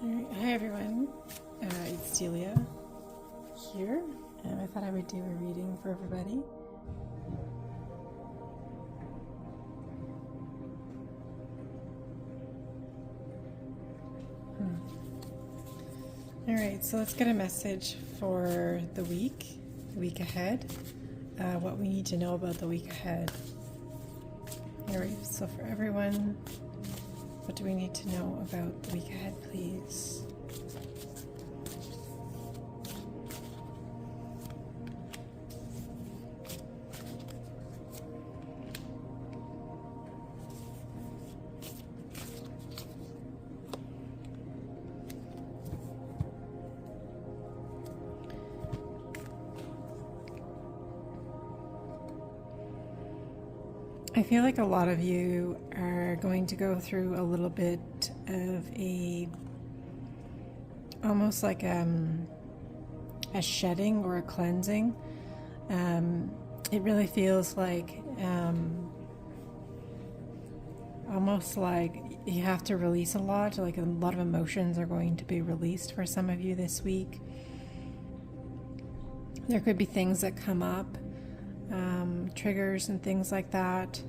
Alright, hi everyone, it's Delia here, and I thought I would do a reading for everybody. Alright, so let's get a message for the week ahead, what we need to know about the week ahead. Alright, so for everyone, what do we need to know about the week ahead, please? I feel like a lot of you are going to go through a little bit of almost like a shedding or a cleansing. It really feels like almost like you have to release a lot of emotions are going to be released for some of you this week. There could be things that come up, triggers and things like that,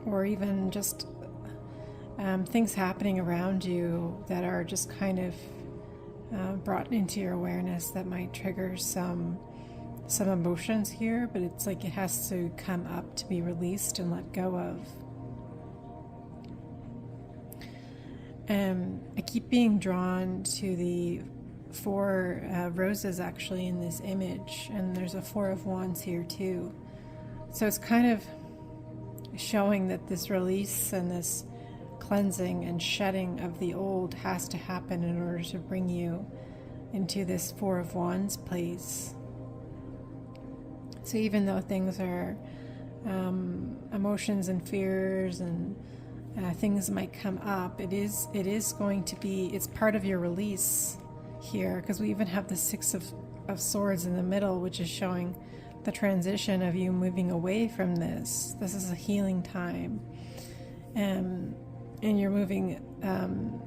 or even just things happening around you that are just kind of brought into your awareness that might trigger some emotions here, but it's like it has to come up to be released and let go of. I keep being drawn to the four roses actually in this image, and there's a Four of Wands here too. So it's kind of showing that this release and this cleansing and shedding of the old has to happen in order to bring you into this Four of Wands place. So even though things are emotions and fears and things might come up, it is going to be, it's part of your release here, because we even have the Six of Swords in the middle, which is showing the transition of you moving away from this. This is a healing time, and you're moving,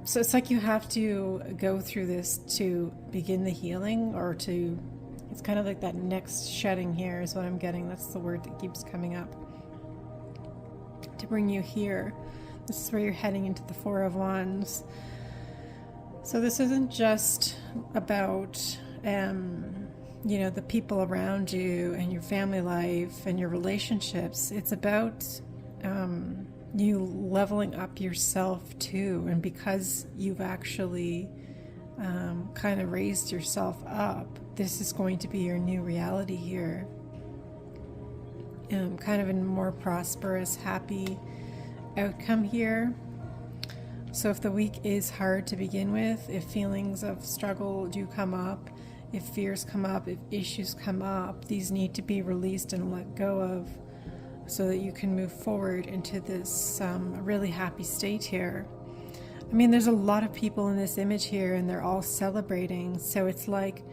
so it's like you have to go through this to begin the healing, or to, it's kind of like that next shedding here is what I'm getting. That's the word that keeps coming up to bring you here. This is where you're heading into the Four of Wands. So this isn't just about, the people around you and your family life and your relationships. It's about you leveling up yourself too. And because you've actually kind of raised yourself up, this is going to be your new reality here. Kind of a more prosperous, happy outcome here. So if the week is hard to begin with, if feelings of struggle do come up, if fears come up, if issues come up, these need to be released and let go of so that you can move forward into this really happy state here. I mean, there's a lot of people in this image here and they're all celebrating. So it's like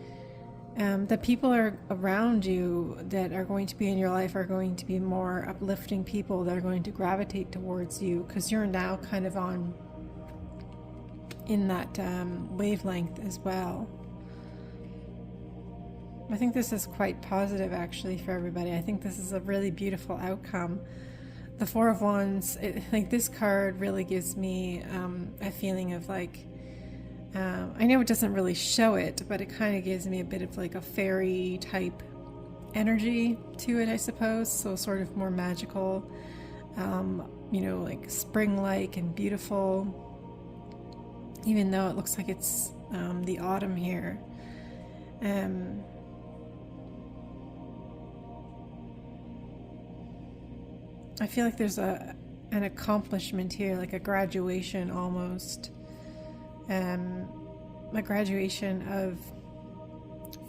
the people are around you that are going to be in your life are going to be more uplifting people that are going to gravitate towards you, because you're now kind of in that wavelength as well. I think this is quite positive actually for everybody. I think this is a really beautiful outcome. The Four of Wands, like this card really gives me a feeling of like, I know it doesn't really show it, but it kind of gives me a bit of like a fairy type energy to it, I suppose. So sort of more magical, like spring-like and beautiful, even though it looks like it's the autumn here. I feel like there's an accomplishment here, like a graduation almost. A graduation of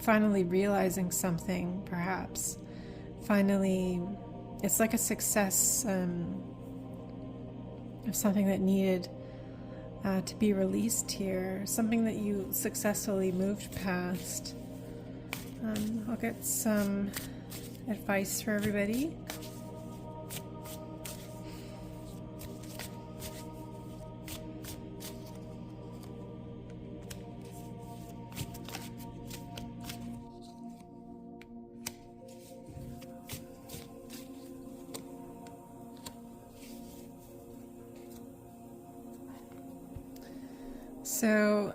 finally realizing something, perhaps. Finally, it's like a success of something that needed to be released here, something that you successfully moved past. I'll get some advice for everybody. So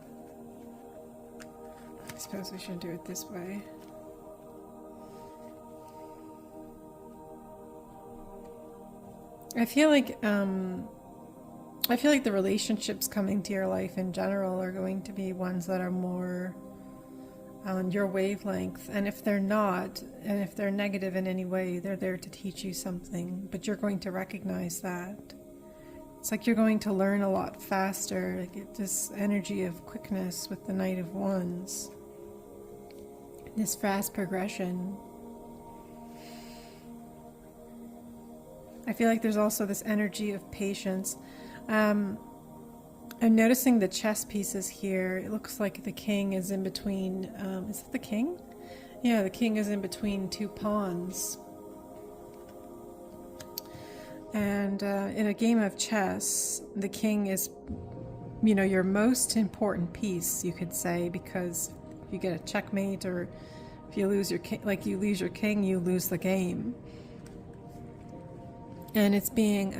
I suppose we should do it this way. I feel like the relationships coming to your life in general are going to be ones that are more on your wavelength. And if they're not, and if they're negative in any way, they're there to teach you something. But you're going to recognize that. It's like you're going to learn a lot faster. Like this energy of quickness with the Knight of Wands. This fast progression. I feel like there's also this energy of patience. I'm noticing the chess pieces here. It looks like the king is in between. Is it the king? Yeah, the king is in between two pawns. And in a game of chess, the king is, you know, your most important piece, you could say, because if you get a checkmate or if you lose your king, like you lose your king, you lose the game. And it's being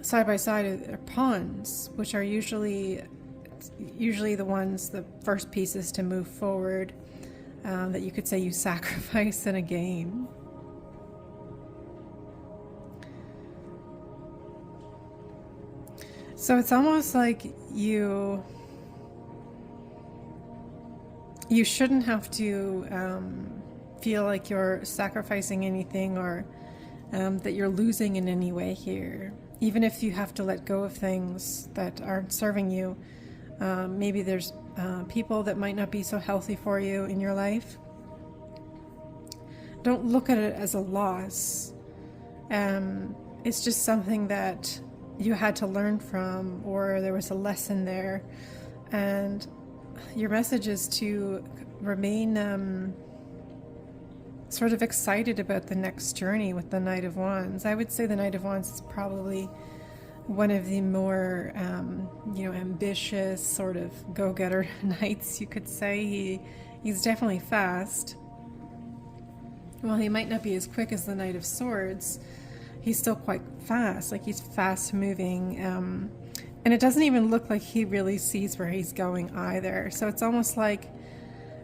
side by side are pawns, which are usually the ones, the first pieces to move forward, that you could say you sacrifice in a game. So it's almost like you shouldn't have to feel like you're sacrificing anything or that you're losing in any way here. Even if you have to let go of things that aren't serving you, maybe there's people that might not be so healthy for you in your life. Don't look at it as a loss. It's just something that you had to learn from, or there was a lesson there. And your message is to remain sort of excited about the next journey with the Knight of Wands. I would say the Knight of Wands is probably one of the more, ambitious sort of go-getter knights, you could say. He's definitely fast. Well, he might not be as quick as the Knight of Swords. He's still quite fast, like he's fast moving. And it doesn't even look like he really sees where he's going either. So it's almost like,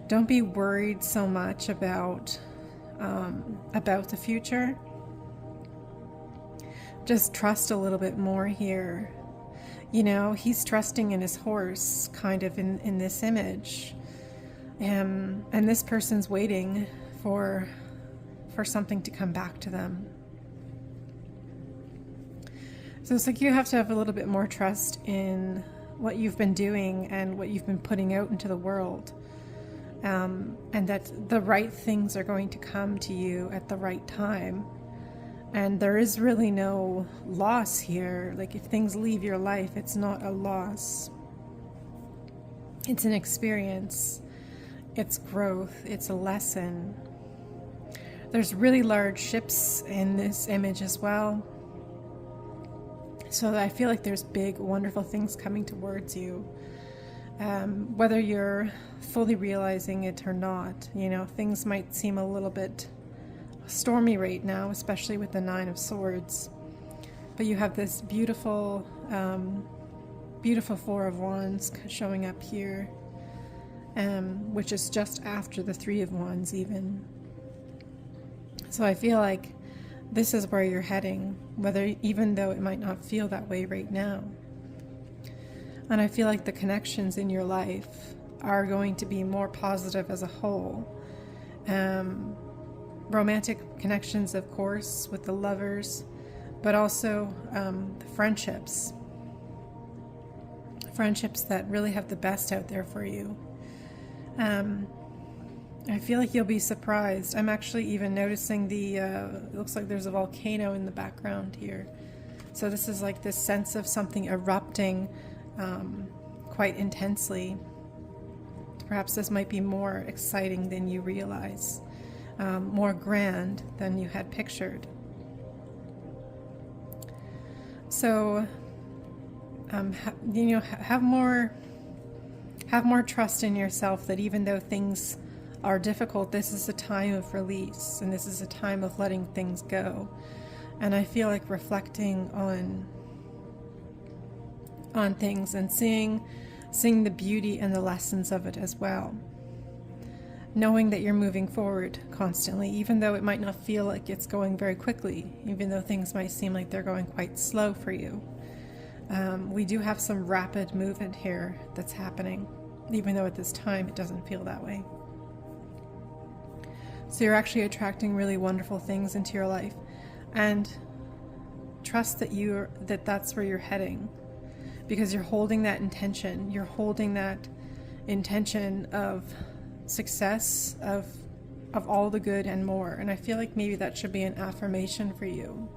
don't be worried so much about the future. Just trust a little bit more here. You know, he's trusting in his horse, kind of in this image. And this person's waiting for something to come back to them. So it's like you have to have a little bit more trust in what you've been doing and what you've been putting out into the world. And that the right things are going to come to you at the right time. And there is really no loss here. Like if things leave your life, it's not a loss. It's an experience. It's growth. It's a lesson. There's really large ships in this image as well. So I feel like there's big, wonderful things coming towards you. Whether you're fully realizing it or not, you know, things might seem a little bit stormy right now, especially with the Nine of Swords. But you have this beautiful, beautiful Four of Wands showing up here, which is just after the Three of Wands even. So I feel like this is where you're heading, even though it might not feel that way right now. And I feel like the connections in your life are going to be more positive as a whole. Romantic connections, of course, with the lovers, but also the friendships. Friendships that really have the best out there for you. I feel like you'll be surprised. I'm actually even noticing it looks like there's a volcano in the background here. So this is like this sense of something erupting quite intensely. Perhaps this might be more exciting than you realize, more grand than you had pictured. So, have more trust in yourself that even though things are difficult, this is a time of release and this is a time of letting things go. And I feel like reflecting on on things and seeing the beauty and the lessons of it as well. Knowing that you're moving forward constantly, even though it might not feel like it's going very quickly, even though things might seem like they're going quite slow for you. We do have some rapid movement here that's happening, even though at this time it doesn't feel that way. So you're actually attracting really wonderful things into your life, and trust that that's where you're heading, because you're holding that intention. You're holding that intention of success, of all the good and more. And I feel like maybe that should be an affirmation for you,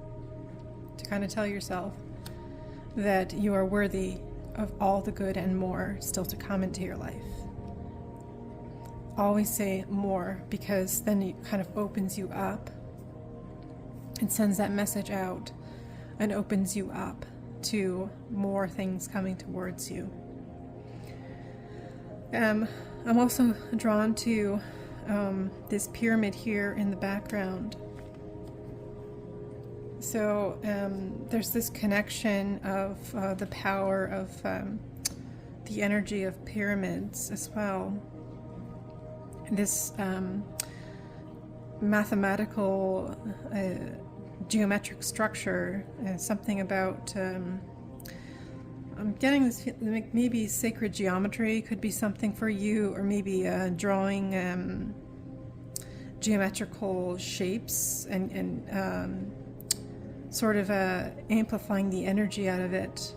to kind of tell yourself that you are worthy of all the good and more still to come into your life. Always say more, because then it kind of opens you up and sends that message out and opens you up to more things coming towards you. I'm also drawn to this pyramid here in the background. So there's this connection of the power of the energy of pyramids as well. This mathematical geometric structure, something about I'm getting this, maybe sacred geometry could be something for you, or maybe drawing geometrical shapes and sort of amplifying the energy out of it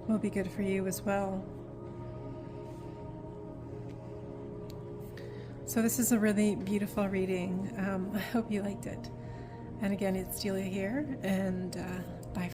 will be good for you as well. So this is a really beautiful reading. I hope you liked it. And again, it's Delia here, and